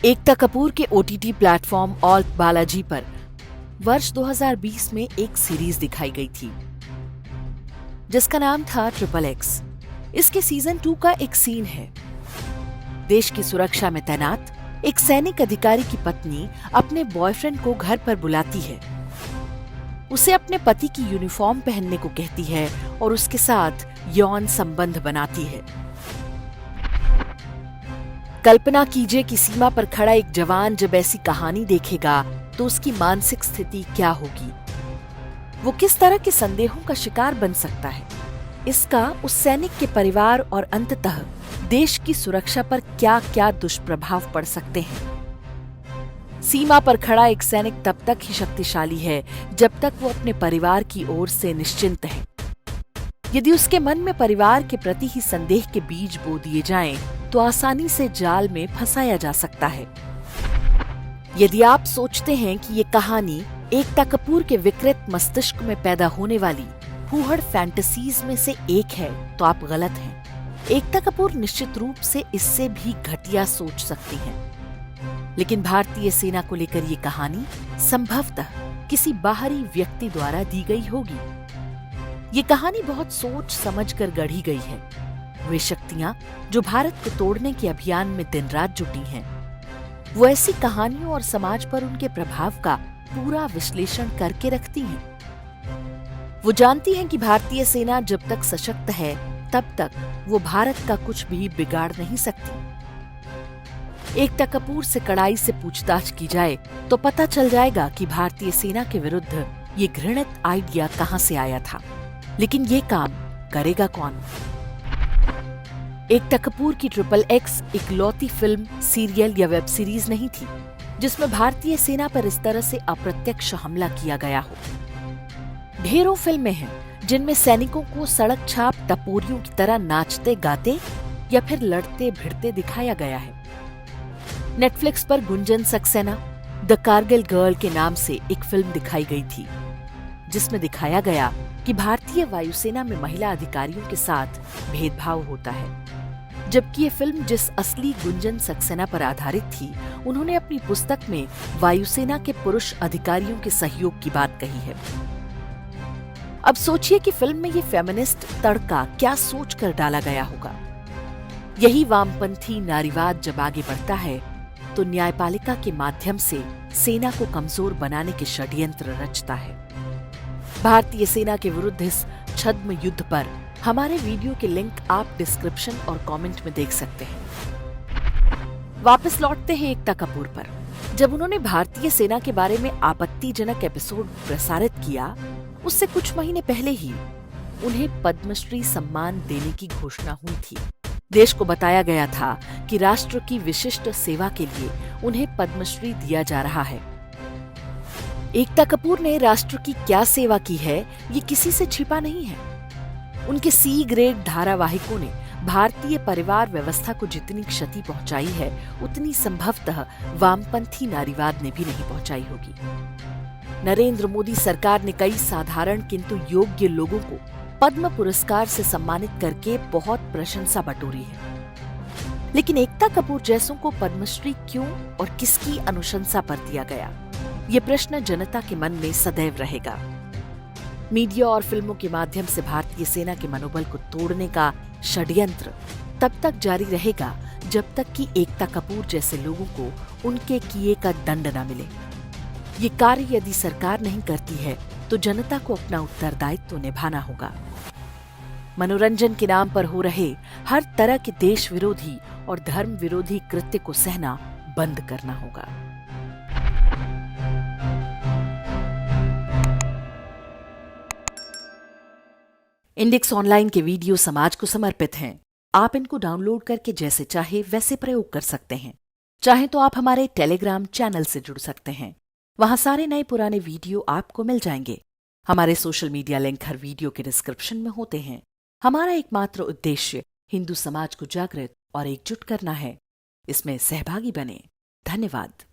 एकता कपूर के OTT platform all Balaji पर वर्ष 2020 में एक सीरीज दिखाई गई थी जिसका नाम था XXX। इसके सीजन 2 का एक सीन है। देश की सुरक्षा में तैनात एक सैनिक अधिकारी की पत्नी अपने बॉयफ्रेंड को घर पर बुलाती है, उसे अपने पति की यूनिफॉर्म पहनने को कहती है और उसके साथ यौन संबंध बनाती है। कल्पना कीजिए कि सीमा पर खड़ा एक जवान जब ऐसी कहानी देखेगा तो उसकी मानसिक स्थिति क्या होगी। वो किस तरह के संदेहों का शिकार बन सकता है। इसका उस सैनिक के परिवार और अंततः देश की सुरक्षा पर क्या क्या दुष्प्रभाव पड़ सकते हैं। सीमा पर खड़ा एक सैनिक तब तक ही शक्तिशाली है जब तक वो अपने परिवार की ओर से निश्चिंत है। यदि उसके मन में परिवार के प्रति ही संदेह के बीज बो दिए जाएं, तो आसानी से जाल में फंसाया जा सकता है। यदि आप सोचते हैं कि ये कहानी एकता कपूर के विकृत मस्तिष्क में पैदा होने वाली फूहड़ फैंटेसीज में से एक है, तो आप गलत हैं। एकता कपूर निश्चित रूप से इससे भी घटिया सोच सकती हैं। लेकिन भारतीय सेना को लेकर ये कहानी संभवतः किसी बाहरी व्यक्ति द्वारा दी गई होगी। ये कहानी बहुत सोच समझ कर गढ़ी गई है। वे शक्तियां जो भारत को तोड़ने के अभियान में दिन रात जुटी हैं, वो ऐसी कहानियों और समाज पर उनके प्रभाव का पूरा विश्लेषण करके रखती हैं। वो जानती हैं कि भारतीय सेना जब तक सशक्त है तब तक वो भारत का कुछ भी बिगाड़ नहीं सकती। एकता कपूर से कड़ाई से पूछताछ की जाए तो पता चल जाएगा कि भारतीय सेना के विरुद्ध ये घृणित आइडिया कहां से आया था। लेकिन ये काम करेगा कौन? एकता कपूर की XXX इकलौती फिल्म, सीरियल या वेब सीरीज नहीं थी जिसमें भारतीय सेना पर इस तरह से अप्रत्यक्ष हमला किया गया हो। ढेरों फिल्में हैं जिनमें सैनिकों को सड़क छाप टपोरियों की तरह नाचते गाते या फिर लड़ते भिड़ते दिखाया गया है। नेटफ्लिक्स पर गुंजन सक्सेना द कारगिल गर्ल के नाम से एक फिल्म दिखाई गई थी जिसमें दिखाया गया कि भारतीय वायुसेना में महिला अधिकारियों के साथ भेदभाव होता है। जबकि ये फिल्म जिस असली गुंजन सक्सेना पर आधारित थी, उन्होंने अपनी पुस्तक में वायुसेना के पुरुष अधिकारियों के सहयोग की बात कही है। अब सोचिए कि फिल्म में ये फेमिनिस्ट तड़का क्या सोच कर डाला गया होगा। यही वामपंथी नारीवाद जब आगे बढ़ता है तो न्यायपालिका के माध्यम से सेना को कमजोर बनाने के षड्यंत्र रचता है। भारतीय सेना के विरुद्ध इस छद्म युद्ध पर हमारे वीडियो के लिंक आप डिस्क्रिप्शन और कमेंट में देख सकते हैं। वापस लौटते हैं एकता कपूर पर। जब उन्होंने भारतीय सेना के बारे में आपत्तिजनक एपिसोड प्रसारित किया, उससे कुछ महीने पहले ही उन्हें पद्मश्री सम्मान देने की घोषणा हुई थी। देश को बताया गया था कि राष्ट्र की विशिष्ट सेवा के लिए उन्हें पद्मश्री दिया जा रहा है। एकता कपूर ने राष्ट्र की क्या सेवा की है, ये किसी से छिपा नहीं है। उनके C ग्रेड धारावाहिकों ने भारतीय परिवार व्यवस्था को जितनी क्षति पहुंचाई है, उतनी संभवतः वामपंथी नारीवाद ने भी नहीं पहुंचाई होगी। नरेंद्र मोदी सरकार ने कई साधारण किंतु योग्य लोगों को पद्म पुरस्कार से सम्मानित करके बहुत प्रशंसा बटोरी है। लेकिन एकता कपूर जैसों को पद्मश्री क्यों और किसकी अनुशंसा पर दिया गया, ये प्रश्न जनता के मन में सदैव रहेगा। मीडिया और फिल्मों के माध्यम से भारतीय सेना के मनोबल को तोड़ने का षड्यंत्र तब तक जारी रहेगा जब तक कि एकता कपूर जैसे लोगों को उनके किए का दंड न मिले। ये कार्य यदि सरकार नहीं करती है तो जनता को अपना उत्तरदायित्व निभाना होगा। मनोरंजन के नाम पर हो रहे हर तरह के देश विरोधी और धर्म विरोधी कृत्य को सहना बंद करना होगा। इंडेक्स ऑनलाइन के वीडियो समाज को समर्पित हैं। आप इनको डाउनलोड करके जैसे चाहे वैसे प्रयोग कर सकते हैं। चाहे तो आप हमारे टेलीग्राम चैनल से जुड़ सकते हैं। वहां सारे नए पुराने वीडियो आपको मिल जाएंगे। हमारे सोशल मीडिया लिंक हर वीडियो के डिस्क्रिप्शन में होते हैं। हमारा एकमात्र उद्देश्य हिंदू समाज को जागृत और एकजुट करना है। इसमें सहभागी बने। धन्यवाद।